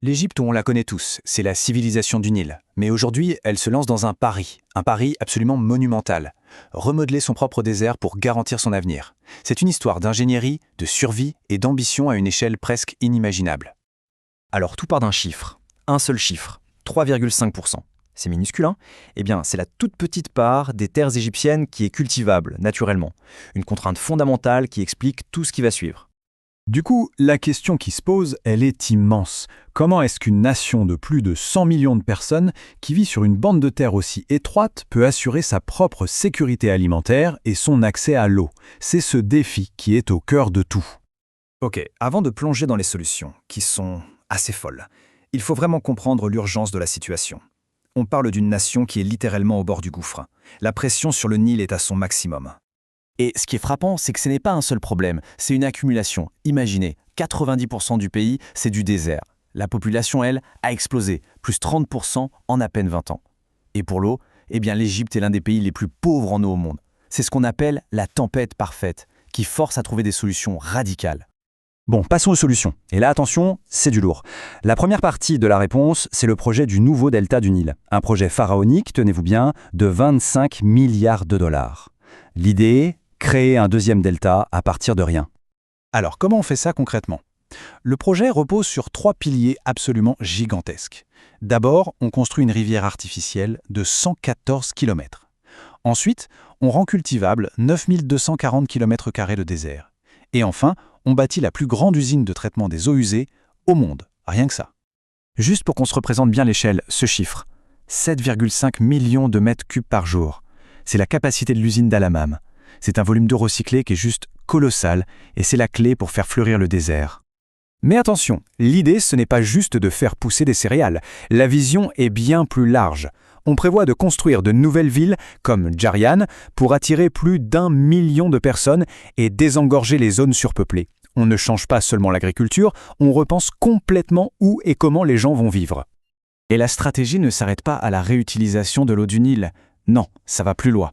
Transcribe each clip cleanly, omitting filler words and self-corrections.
L'Égypte, on la connaît tous, c'est la civilisation du Nil. Mais aujourd'hui, elle se lance dans un pari absolument monumental. Remodeler son propre désert pour garantir son avenir. C'est une histoire d'ingénierie, de survie et d'ambition à une échelle presque inimaginable. Alors tout part d'un chiffre, un seul chiffre, 3,5%. C'est minuscule, hein? Eh bien, c'est la toute petite part des terres égyptiennes qui est cultivable, naturellement. Une contrainte fondamentale qui explique tout ce qui va suivre. Du coup, la question qui se pose, elle est immense. Comment est-ce qu'une nation de plus de 100 millions de personnes, qui vit sur une bande de terre aussi étroite, peut assurer sa propre sécurité alimentaire et son accès à l'eau? C'est ce défi qui est au cœur de tout. Ok, avant de plonger dans les solutions, qui sont assez folles, il faut vraiment comprendre l'urgence de la situation. On parle d'une nation qui est littéralement au bord du gouffre. La pression sur le Nil est à son maximum. Et ce qui est frappant, c'est que ce n'est pas un seul problème, c'est une accumulation. Imaginez, 90% du pays, c'est du désert. La population, elle, a explosé, plus 30% en à peine 20 ans. Et pour l'eau, eh bien l'Égypte est l'un des pays les plus pauvres en eau au monde. C'est ce qu'on appelle la tempête parfaite, qui force à trouver des solutions radicales. Bon, passons aux solutions. Et là, attention, c'est du lourd. La première partie de la réponse, c'est le projet du nouveau delta du Nil. Un projet pharaonique, tenez-vous bien, de 25 milliards de dollars. L'idée, créer un deuxième delta à partir de rien. Alors, comment on fait ça concrètement? Le projet repose sur 3 piliers absolument gigantesques. D'abord, on construit une rivière artificielle de 114 km. Ensuite, on rend cultivable 9240 km² de désert. Et enfin, on bâtit la plus grande usine de traitement des eaux usées au monde. Rien que ça. Juste pour qu'on se représente bien l'échelle, ce chiffre. 7,5 millions de mètres cubes par jour. C'est la capacité de l'usine d'Al-Hammam. C'est un volume d'eau recyclée qui est juste colossal et c'est la clé pour faire fleurir le désert. Mais attention, l'idée ce n'est pas juste de faire pousser des céréales. La vision est bien plus large. On prévoit de construire de nouvelles villes comme Jarian pour attirer plus d'1 million de personnes et désengorger les zones surpeuplées. On ne change pas seulement l'agriculture, on repense complètement où et comment les gens vont vivre. Et la stratégie ne s'arrête pas à la réutilisation de l'eau du Nil. Non, ça va plus loin.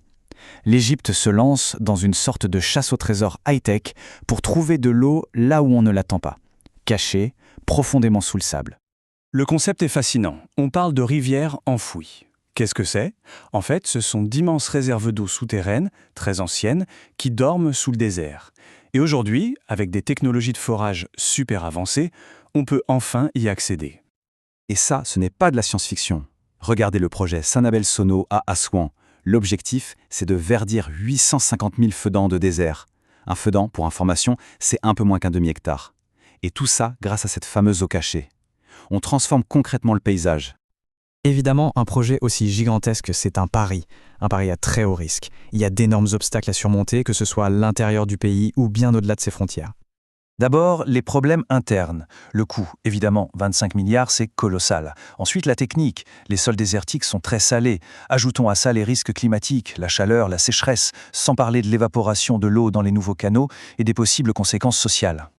L'Égypte se lance dans une sorte de chasse au trésor high-tech pour trouver de l'eau là où on ne l'attend pas, cachée, profondément sous le sable. Le concept est fascinant. On parle de rivières enfouies. Qu'est-ce que c'est? En fait, ce sont d'immenses réserves d'eau souterraines, très anciennes, qui dorment sous le désert. Et aujourd'hui, avec des technologies de forage super avancées, on peut enfin y accéder. Et ça, ce n'est pas de la science-fiction. Regardez le projet Sanabel-Sono à Assouan. L'objectif, c'est de verdir 850 000 fedans de désert. Un fedan, pour information, c'est un peu moins qu'un demi-hectare. Et tout ça grâce à cette fameuse eau cachée. On transforme concrètement le paysage. Évidemment, un projet aussi gigantesque, c'est un pari à très haut risque. Il y a d'énormes obstacles à surmonter, que ce soit à l'intérieur du pays ou bien au-delà de ses frontières. D'abord, les problèmes internes. Le coût, évidemment, 25 milliards, c'est colossal. Ensuite, la technique. Les sols désertiques sont très salés. Ajoutons à ça les risques climatiques, la chaleur, la sécheresse, sans parler de l'évaporation de l'eau dans les nouveaux canaux et des possibles conséquences sociales.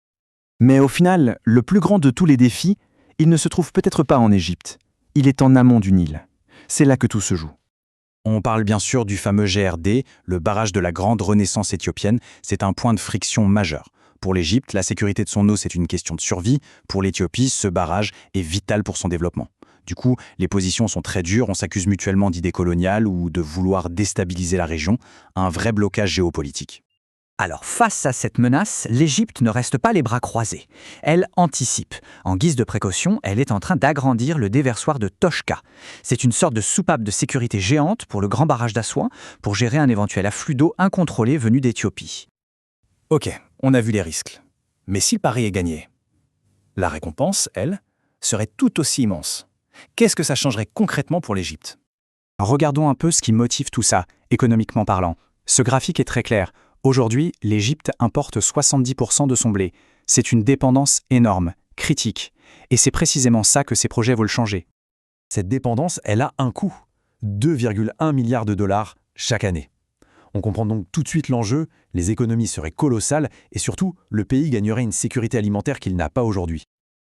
Mais au final, le plus grand de tous les défis, il ne se trouve peut-être pas en Égypte. Il est en amont du Nil. C'est là que tout se joue. On parle bien sûr du fameux GRD, le barrage de la grande renaissance éthiopienne. C'est un point de friction majeur. Pour l'Égypte, la sécurité de son eau, c'est une question de survie. Pour l'Éthiopie, ce barrage est vital pour son développement. Du coup, les positions sont très dures, on s'accuse mutuellement d'idées coloniales ou de vouloir déstabiliser la région. Un vrai blocage géopolitique. Alors, face à cette menace, l'Égypte ne reste pas les bras croisés. Elle anticipe. En guise de précaution, elle est en train d'agrandir le déversoir de Toshka. C'est une sorte de soupape de sécurité géante pour le grand barrage d'Assouan, pour gérer un éventuel afflux d'eau incontrôlé venu d'Éthiopie. Ok, on a vu les risques. Mais si le pari est gagné, la récompense, elle, serait tout aussi immense. Qu'est-ce que ça changerait concrètement pour l'Égypte? Regardons un peu ce qui motive tout ça, économiquement parlant. Ce graphique est très clair. Aujourd'hui, l'Égypte importe 70% de son blé. C'est une dépendance énorme, critique. Et c'est précisément ça que ces projets veulent changer. Cette dépendance, elle a un coût. 2,1 milliards de dollars chaque année. On comprend donc tout de suite l'enjeu, les économies seraient colossales et surtout, le pays gagnerait une sécurité alimentaire qu'il n'a pas aujourd'hui.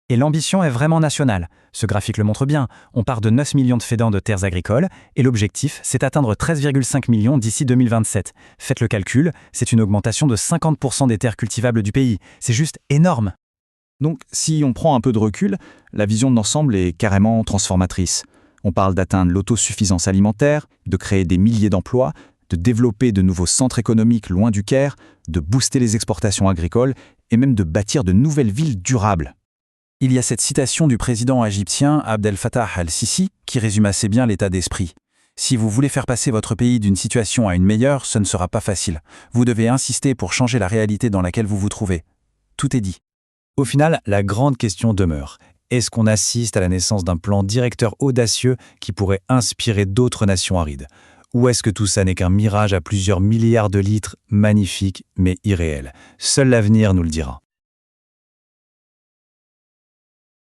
Et l'ambition est vraiment nationale. Ce graphique le montre bien. On part de 9 millions de fédans de terres agricoles et l'objectif, c'est d'atteindre 13,5 millions d'ici 2027. Faites le calcul, c'est une augmentation de 50% des terres cultivables du pays. C'est juste énorme. Donc, si on prend un peu de recul, la vision de l'ensemble est carrément transformatrice. On parle d'atteindre l'autosuffisance alimentaire, de créer des milliers d'emplois, de développer de nouveaux centres économiques loin du Caire, de booster les exportations agricoles et même de bâtir de nouvelles villes durables. Il y a cette citation du président égyptien Abdel Fattah al-Sisi qui résume assez bien l'état d'esprit. Si vous voulez faire passer votre pays d'une situation à une meilleure, ce ne sera pas facile. Vous devez insister pour changer la réalité dans laquelle vous vous trouvez. Tout est dit. Au final, la grande question demeure. Est-ce qu'on assiste à la naissance d'un plan directeur audacieux qui pourrait inspirer d'autres nations arides? Ou est-ce que tout ça n'est qu'un mirage à plusieurs milliards de litres, magnifique mais irréel? Seul l'avenir nous le dira.